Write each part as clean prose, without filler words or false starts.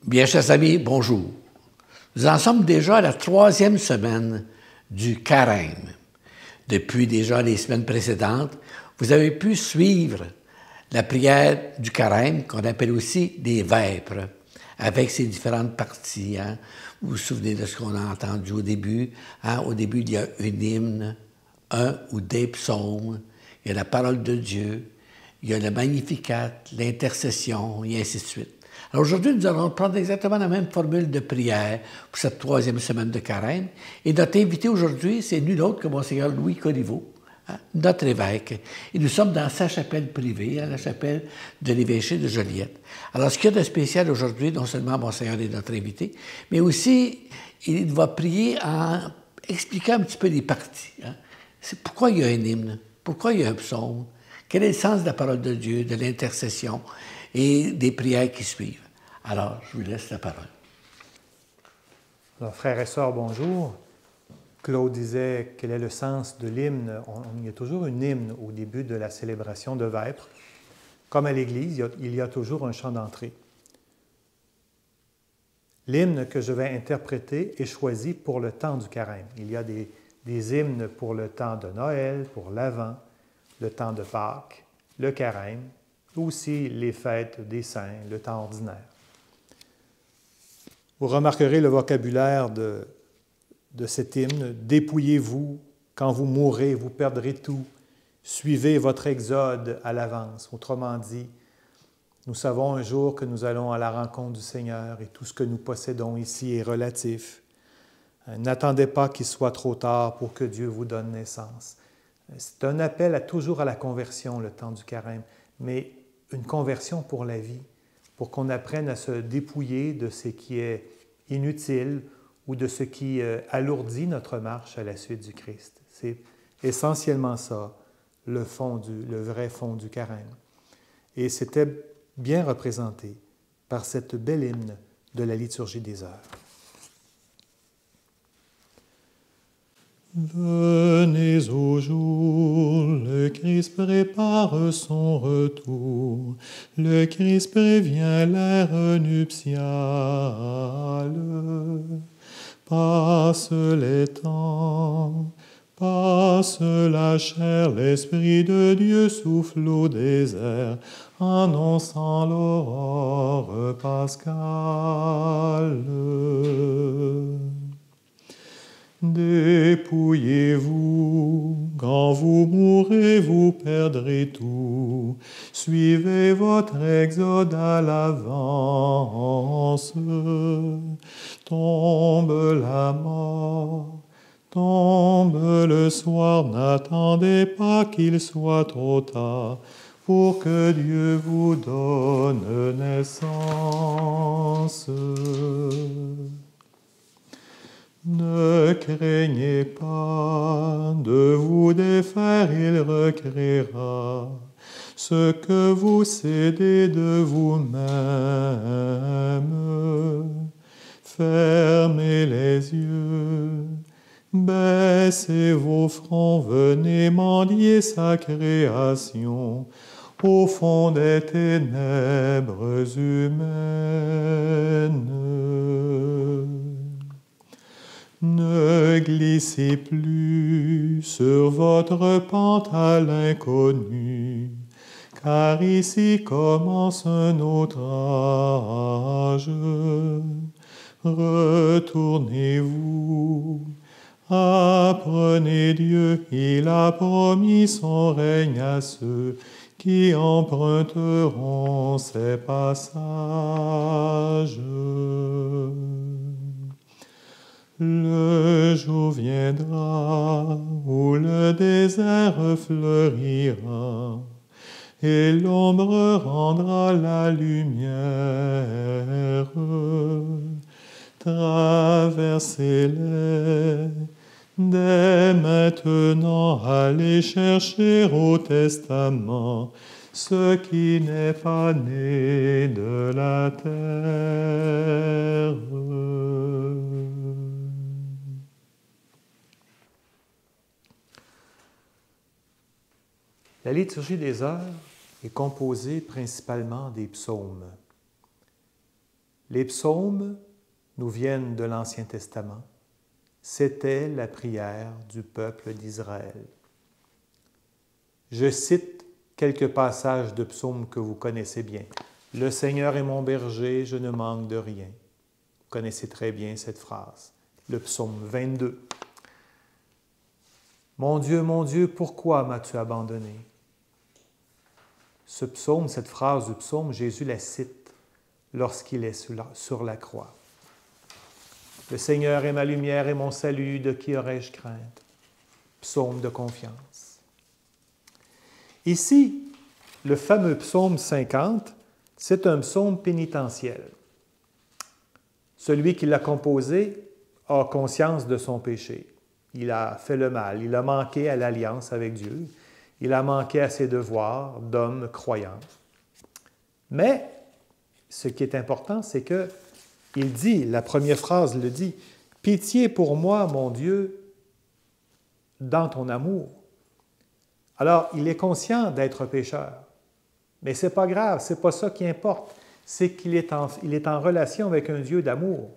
Bien, chers amis, bonjour. Nous en sommes déjà à la 3e semaine du Carême. Depuis déjà les semaines précédentes, vous avez pu suivre la prière du Carême, qu'on appelle aussi des vêpres, avec ses différentes parties. Hein. Vous vous souvenez de ce qu'on a entendu au début? Hein? Au début, il y a un hymne, un ou des psaumes, il y a la parole de Dieu, il y a le Magnificat, l'intercession, et ainsi de suite. Alors aujourd'hui, nous allons prendre exactement la même formule de prière pour cette 3e semaine de Carême. Et notre invité aujourd'hui, c'est nul autre que Monseigneur Louis Corriveau, hein, notre évêque. Et nous sommes dans sa chapelle privée, hein, la chapelle de l'évêché de Joliette. Alors ce qu'il y a de spécial aujourd'hui, non seulement Monseigneur est notre invité, mais aussi il va prier en expliquant un petit peu les parties. Hein. C'est pourquoi il y a un hymne, pourquoi il y a un psaume, quel est le sens de la parole de Dieu, de l'intercession et des prières qui suivent. Alors, je vous laisse la parole. Alors, frères et sœurs, bonjour. Claude disait quel est le sens de l'hymne. Il y a toujours un hymne au début de la célébration de Vêpres. Comme à l'Église, il y a toujours un chant d'entrée. L'hymne que je vais interpréter est choisi pour le temps du Carême. Il y a des hymnes pour le temps de Noël, pour l'Avent, le temps de Pâques, le Carême, aussi les fêtes des saints, le temps ordinaire. Vous remarquerez le vocabulaire de cet hymne. « Dépouillez-vous, quand vous mourrez, vous perdrez tout. Suivez votre exode à l'avance. » Autrement dit, nous savons un jour que nous allons à la rencontre du Seigneur et tout ce que nous possédons ici est relatif. N'attendez pas qu'il soit trop tard pour que Dieu vous donne naissance. C'est un appel toujours à la conversion, le temps du Carême, mais une conversion pour la vie, pour qu'on apprenne à se dépouiller de ce qui est inutile ou de ce qui alourdit notre marche à la suite du Christ. C'est essentiellement ça, le vrai fond du Carême. Et c'était bien représenté par cette belle hymne de la liturgie des heures. Venez au jour, le Christ prépare son retour, le Christ prévient l'ère nuptiale. Passe les temps, passe la chair, l'Esprit de Dieu souffle au désert, annonçant l'aurore pascale. Dépouillez-vous, quand vous mourrez, vous perdrez tout. Suivez votre exode à l'avance. Tombe la mort, tombe le soir, n'attendez pas qu'il soit trop tard pour que Dieu vous donne naissance. Ne craignez pas de vous défaire, il recréera ce que vous cédez de vous-même. Fermez les yeux, baissez vos fronts, venez mendier sa création au fond des ténèbres humaines. Ne glissez plus sur votre pente à l'inconnu, car ici commence un autre âge. Retournez-vous, apprenez Dieu, il a promis son règne à ceux qui emprunteront ses passages. Le jour viendra où le désert fleurira et l'ombre rendra la lumière. Traversez-les dès maintenant, allez chercher au testament ce qui n'est pas né de la terre. La liturgie des heures est composée principalement des psaumes. Les psaumes nous viennent de l'Ancien Testament. C'était la prière du peuple d'Israël. Je cite quelques passages de psaumes que vous connaissez bien. « Le Seigneur est mon berger, je ne manque de rien. » Vous connaissez très bien cette phrase. Le psaume 22. « Mon Dieu, pourquoi m'as-tu abandonné? » Ce psaume, cette phrase du psaume, Jésus la cite lorsqu'il est sur la croix. « Le Seigneur est ma lumière et mon salut, de qui aurais-je crainte? » Psaume de confiance. Ici, le fameux psaume 50, c'est un psaume pénitentiel. Celui qui l'a composé a conscience de son péché. Il a fait le mal, il a manqué à l'alliance avec Dieu, il a manqué à ses devoirs d'homme croyant. Mais ce qui est important, c'est qu'il dit, la première phrase le dit, « Pitié pour moi, mon Dieu, dans ton amour. » Alors, il est conscient d'être pécheur. Mais ce n'est pas grave, ce n'est pas ça qui importe. C'est qu'il est en relation avec un Dieu d'amour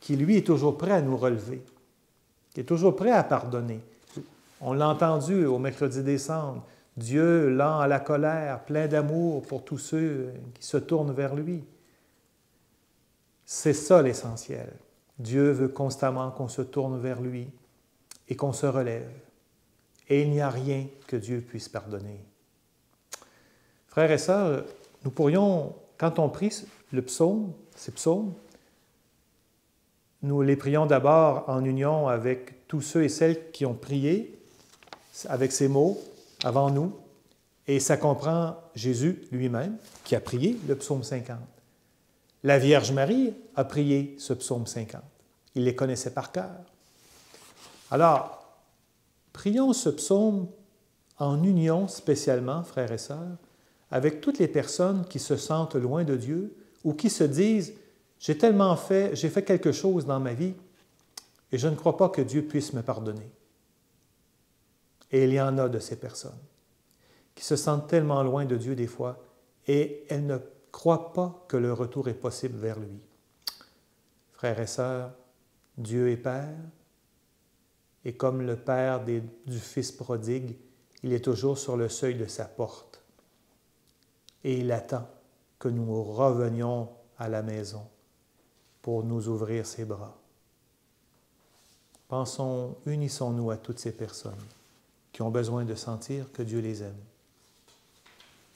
qui, lui, est toujours prêt à nous relever, qui est toujours prêt à pardonner. On l'a entendu au mercredi des Cendres, Dieu lent à la colère, plein d'amour pour tous ceux qui se tournent vers lui. C'est ça l'essentiel. Dieu veut constamment qu'on se tourne vers lui et qu'on se relève. Et il n'y a rien que Dieu puisse pardonner. Frères et sœurs, nous pourrions, quand on prie ces psaumes, nous les prions d'abord en union avec tous ceux et celles qui ont prié avec ces mots avant nous, et ça comprend Jésus lui-même, qui a prié le psaume 50. La Vierge Marie a prié ce psaume 50. Il les connaissait par cœur. Alors, prions ce psaume en union spécialement, frères et sœurs, avec toutes les personnes qui se sentent loin de Dieu ou qui se disent « j'ai fait quelque chose dans ma vie et je ne crois pas que Dieu puisse me pardonner. » Et il y en a de ces personnes qui se sentent tellement loin de Dieu des fois et elles ne croient pas que le retour est possible vers lui. Frères et sœurs, Dieu est Père, et comme le Père du Fils prodigue, il est toujours sur le seuil de sa porte. Et il attend que nous revenions à la maison pour nous ouvrir ses bras. Unissons-nous à toutes ces personnes qui ont besoin de sentir que Dieu les aime,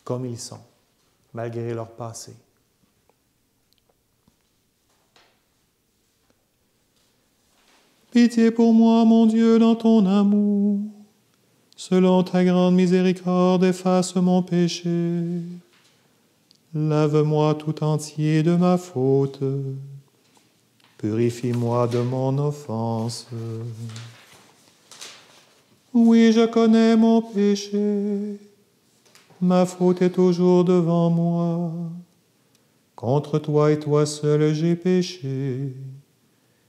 comme ils sont, malgré leur passé. Pitié pour moi, mon Dieu, dans ton amour. Selon ta grande miséricorde, efface mon péché. Lave-moi tout entier de ma faute. Purifie-moi de mon offense. Oui, je connais mon péché. Ma faute est toujours devant moi. Contre toi et toi seul j'ai péché.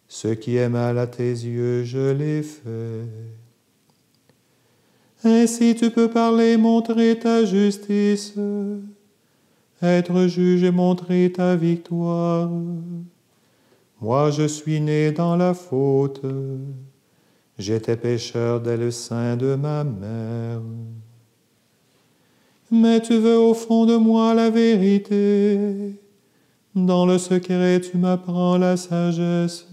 Ce qui est mal à tes yeux, je l'ai fait. Ainsi tu peux parler, montrer ta justice, être juge et montrer ta victoire. Moi, je suis né dans la faute. J'étais pécheur dès le sein de ma mère. Mais tu veux au fond de moi la vérité. Dans le secret, tu m'apprends la sagesse.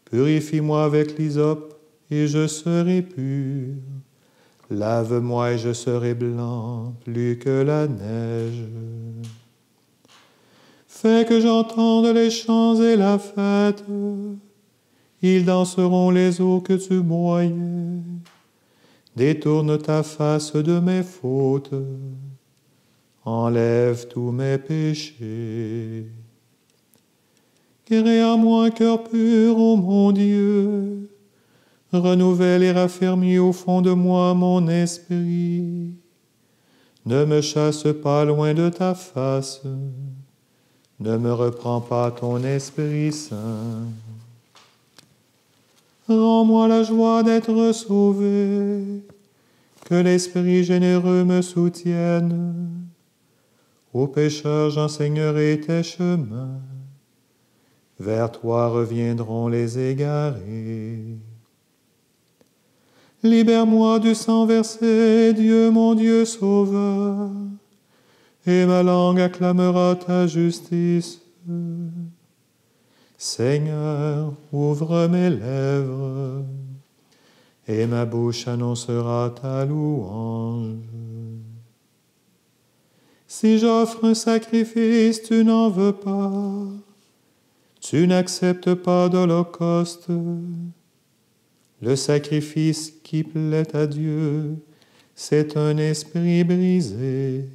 Purifie-moi avec l'hysope, et je serai pur. Lave-moi et je serai blanc, plus que la neige. Fais que j'entende les chants et la fête. Ils danseront les eaux que tu broyais. Détourne ta face de mes fautes. Enlève tous mes péchés. Crée en moi un cœur pur, ô mon Dieu. Renouvelle et raffermis au fond de moi mon esprit. Ne me chasse pas loin de ta face. Ne me reprends pas ton Esprit Saint. Rends-moi la joie d'être sauvé. Que l'Esprit généreux me soutienne. Aux pécheurs, j'enseignerai tes chemins. Vers toi reviendront les égarés. Libère-moi du sang versé, Dieu mon Dieu sauveur, et ma langue acclamera ta justice. Seigneur, ouvre mes lèvres, et ma bouche annoncera ta louange. Si j'offre un sacrifice, tu n'en veux pas, tu n'acceptes pas d'holocauste. Le sacrifice qui plaît à Dieu, c'est un esprit brisé.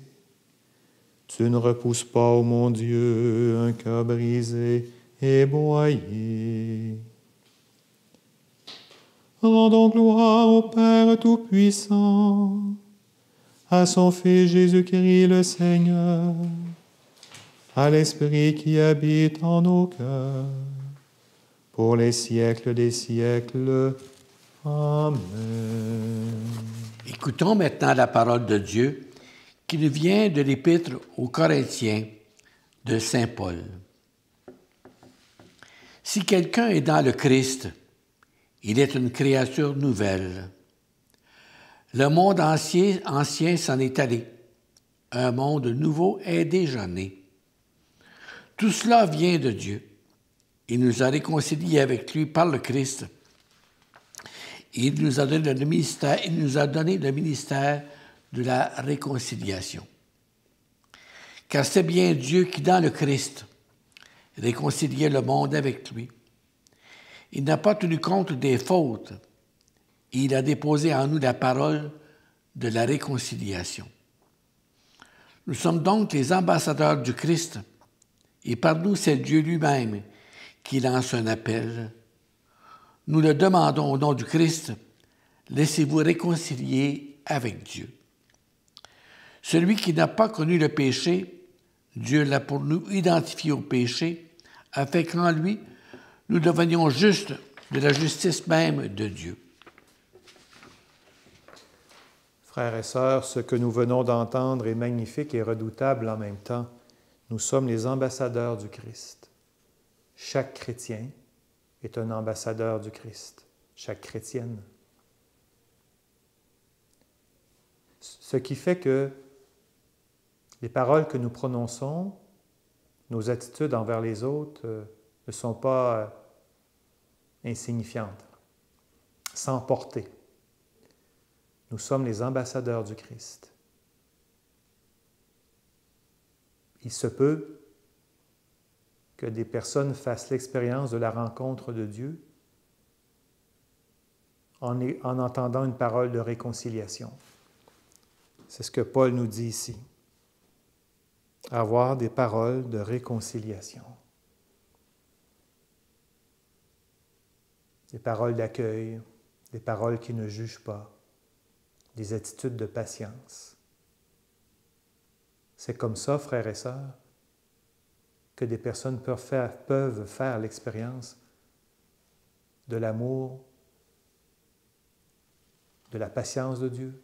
Tu ne repousses pas, ô mon Dieu, un cœur brisé et broyé. Rendons gloire au Père Tout-Puissant, à son Fils Jésus-Christ le Seigneur, à l'Esprit qui habite en nos cœurs, pour les siècles des siècles. Amen. Écoutons maintenant la parole de Dieu qui nous vient de l'Épître aux Corinthiens de saint Paul. Si quelqu'un est dans le Christ, il est une créature nouvelle. Le monde ancien s'en est allé. Un monde nouveau est déjà né. Tout cela vient de Dieu. Il nous a réconciliés avec lui par le Christ. Il nous a donné le ministère de la réconciliation. Car c'est bien Dieu qui, dans le Christ, réconciliait le monde avec lui. Il n'a pas tenu compte des fautes. Il a déposé en nous la parole de la réconciliation. Nous sommes donc les ambassadeurs du Christ, et par nous, c'est Dieu lui-même qui lance un appel. Nous le demandons au nom du Christ, laissez-vous réconcilier avec Dieu. Celui qui n'a pas connu le péché, Dieu l'a pour nous identifié au péché, afin qu'en lui, nous devenions justes de la justice même de Dieu. Frères et sœurs, ce que nous venons d'entendre est magnifique et redoutable en même temps. Nous sommes les ambassadeurs du Christ. Chaque chrétien est un ambassadeur du Christ. Chaque chrétienne. Ce qui fait que les paroles que nous prononçons, nos attitudes envers les autres ne sont pas insignifiantes, sans portée. Nous sommes les ambassadeurs du Christ. Il se peut que des personnes fassent l'expérience de la rencontre de Dieu en entendant une parole de réconciliation. C'est ce que Paul nous dit ici. Avoir des paroles de réconciliation. Des paroles d'accueil, des paroles qui ne jugent pas, des attitudes de patience. C'est comme ça, frères et sœurs, que des personnes peuvent faire l'expérience de l'amour, de la patience de Dieu,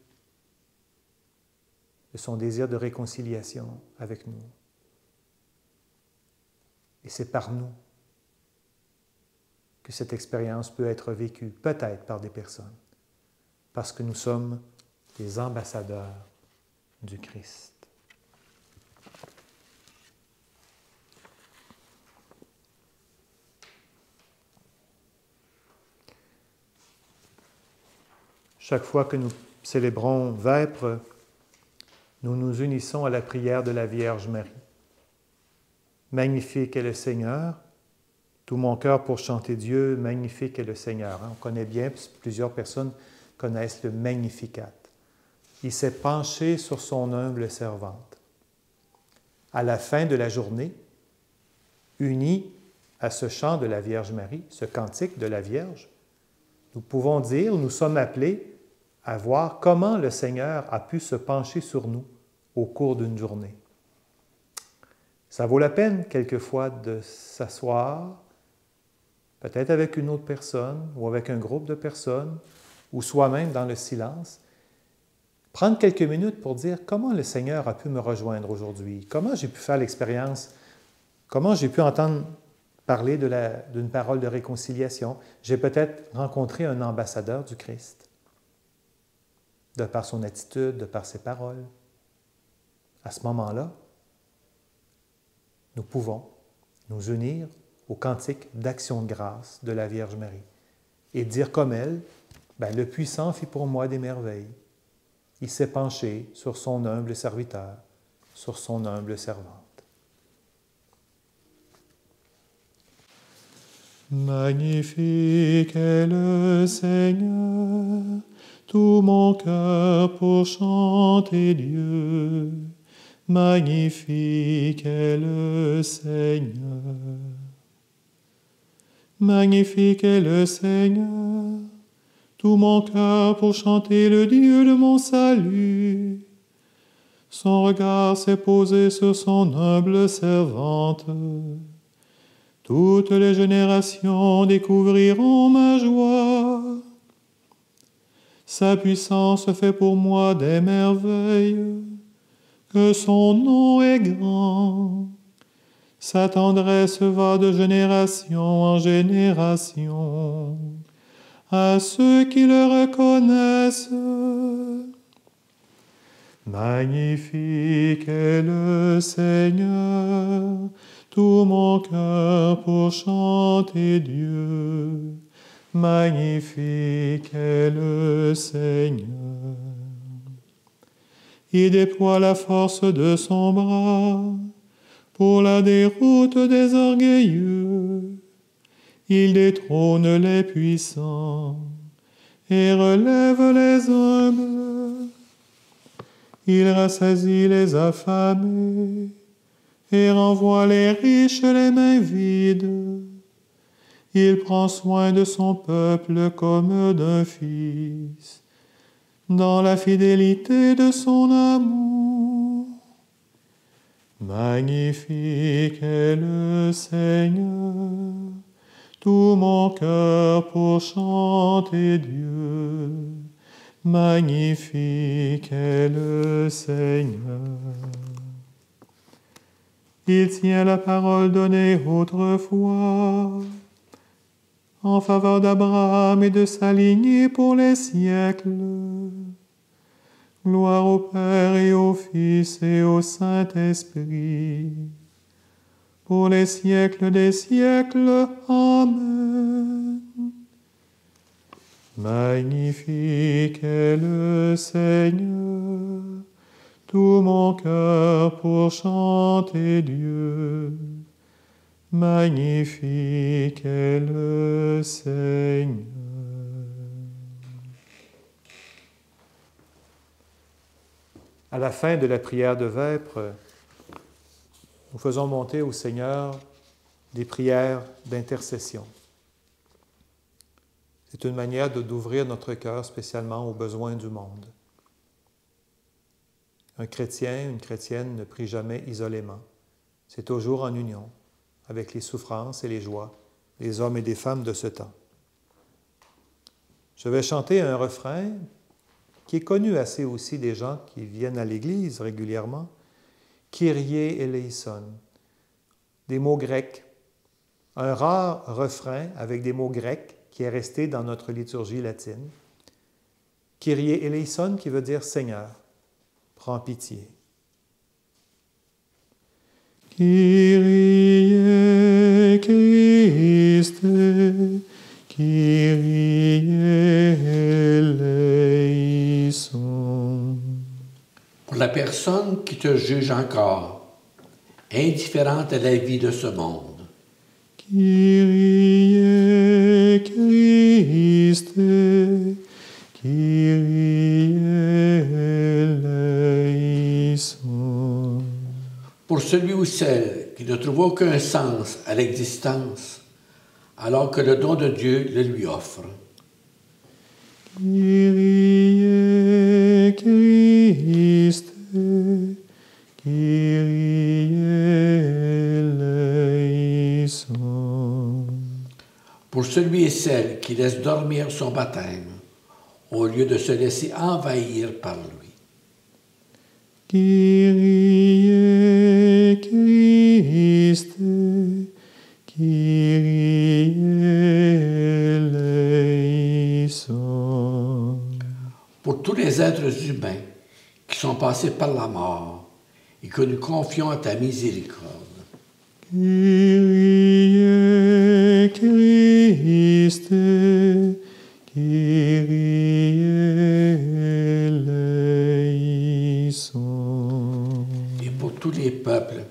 de son désir de réconciliation avec nous. Et c'est par nous que cette expérience peut être vécue, peut-être par des personnes, parce que nous sommes les ambassadeurs du Christ. Chaque fois que nous célébrons Vêpres, nous nous unissons à la prière de la Vierge Marie. Magnifique est le Seigneur, tout mon cœur pour chanter Dieu, magnifique est le Seigneur. On connaît bien, plusieurs personnes connaissent le Magnificat. Il s'est penché sur son humble servante. À la fin de la journée, unis à ce chant de la Vierge Marie, ce cantique de la Vierge, nous pouvons dire, nous sommes appelés à voir comment le Seigneur a pu se pencher sur nous au cours d'une journée. Ça vaut la peine quelquefois de s'asseoir, peut-être avec une autre personne ou avec un groupe de personnes, ou soi-même dans le silence, prendre quelques minutes pour dire comment le Seigneur a pu me rejoindre aujourd'hui, comment j'ai pu faire l'expérience, comment j'ai pu entendre parler d'une parole de réconciliation. J'ai peut-être rencontré un ambassadeur du Christ, de par son attitude, de par ses paroles. À ce moment-là, nous pouvons nous unir au cantique d'action de grâce de la Vierge Marie et dire comme elle, le puissant fit pour moi des merveilles. Il s'est penché sur son humble serviteur, sur son humble servante. Magnifique est le Seigneur, tout mon cœur pour chanter Dieu. Magnifique est le Seigneur. Magnifique est le Seigneur, tout mon cœur pour chanter le Dieu de mon salut. Son regard s'est posé sur son humble servante. Toutes les générations découvriront ma joie. Sa puissance fait pour moi des merveilles, que son nom est grand. Sa tendresse va de génération en génération à ceux qui le reconnaissent. Magnifique est le Seigneur, tout mon cœur pour chanter Dieu. Magnifique est le Seigneur. Il déploie la force de son bras pour la déroute des orgueilleux. Il détrône les puissants et relève les humbles. Il rassasie les affamés et renvoie les riches les mains vides. Il prend soin de son peuple comme d'un fils, dans la fidélité de son amour. Magnifique est le Seigneur, tout mon cœur pour chanter Dieu. Magnifique est le Seigneur. Il tient la parole donnée autrefois en faveur d'Abraham et de sa lignée pour les siècles. Gloire au Père et au Fils et au Saint-Esprit, pour les siècles des siècles. Amen. Magnifique est le Seigneur, tout mon cœur pour chanter Dieu. Magnifique est le Seigneur. À la fin de la prière de Vêpres, nous faisons monter au Seigneur des prières d'intercession. C'est une manière d'ouvrir notre cœur spécialement aux besoins du monde. Un chrétien, une chrétienne ne prie jamais isolément. C'est toujours en union avec les souffrances et les joies des hommes et des femmes de ce temps. Je vais chanter un refrain qui est connu assez aussi des gens qui viennent à l'Église régulièrement, « Kyrie eleison », des mots grecs. Un rare refrain avec des mots grecs qui est resté dans notre liturgie latine. « Kyrie eleison » qui veut dire « Seigneur, prends pitié ». Kyrie Christe, Kyrie eleison. Pour la personne qui te juge encore, indifférente à la vie de ce monde. Kyrie Christe, Kyrie eleison. Pour celui ou celle qui ne trouve aucun sens à l'existence, alors que le don de Dieu le lui offre. Kyrie Christe, Kyrie eleison. Pour celui et celle qui laisse dormir son baptême, au lieu de se laisser envahir par lui. Kyrie Christe, Kyrie eleison. Pour tous les êtres humains qui sont passés par la mort et que nous confions à ta miséricorde. Kyrie Christe, Kyrie eleison. Et pour tous les peuples,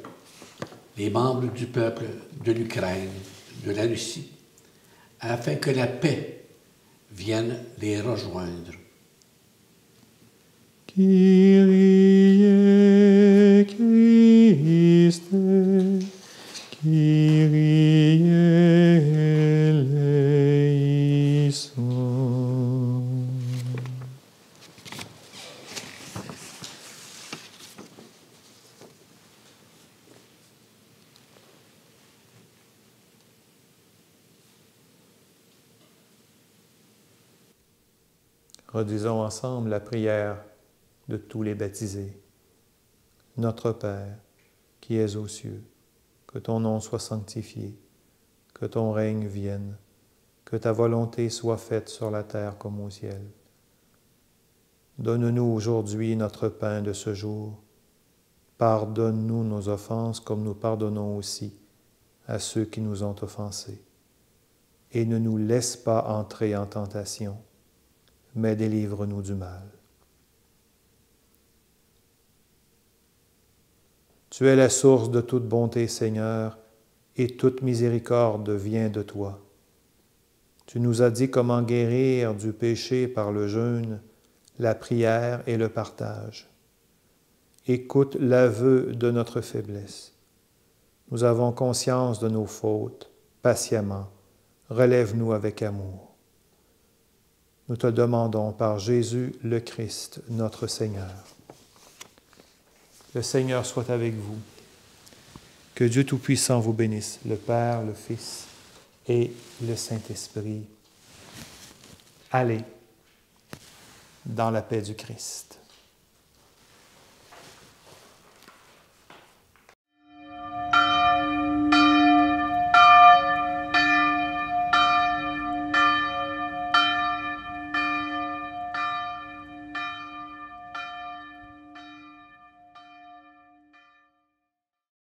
les membres du peuple de l'Ukraine, de la Russie, afin que la paix vienne les rejoindre. Kyrie Christe, Kyrie eleison. Redisons ensemble la prière de tous les baptisés. Notre Père, qui es aux cieux, que ton nom soit sanctifié, que ton règne vienne, que ta volonté soit faite sur la terre comme au ciel. Donne-nous aujourd'hui notre pain de ce jour. Pardonne-nous nos offenses comme nous pardonnons aussi à ceux qui nous ont offensés. Et ne nous laisse pas entrer en tentation, mais délivre-nous du mal. Tu es la source de toute bonté, Seigneur, et toute miséricorde vient de toi. Tu nous as dit comment guérir du péché par le jeûne, la prière et le partage. Écoute l'aveu de notre faiblesse. Nous avons conscience de nos fautes, patiemment. Relève-nous avec amour. Nous te demandons par Jésus le Christ, notre Seigneur. Le Seigneur soit avec vous. Que Dieu Tout-Puissant vous bénisse, le Père, le Fils et le Saint-Esprit. Allez dans la paix du Christ.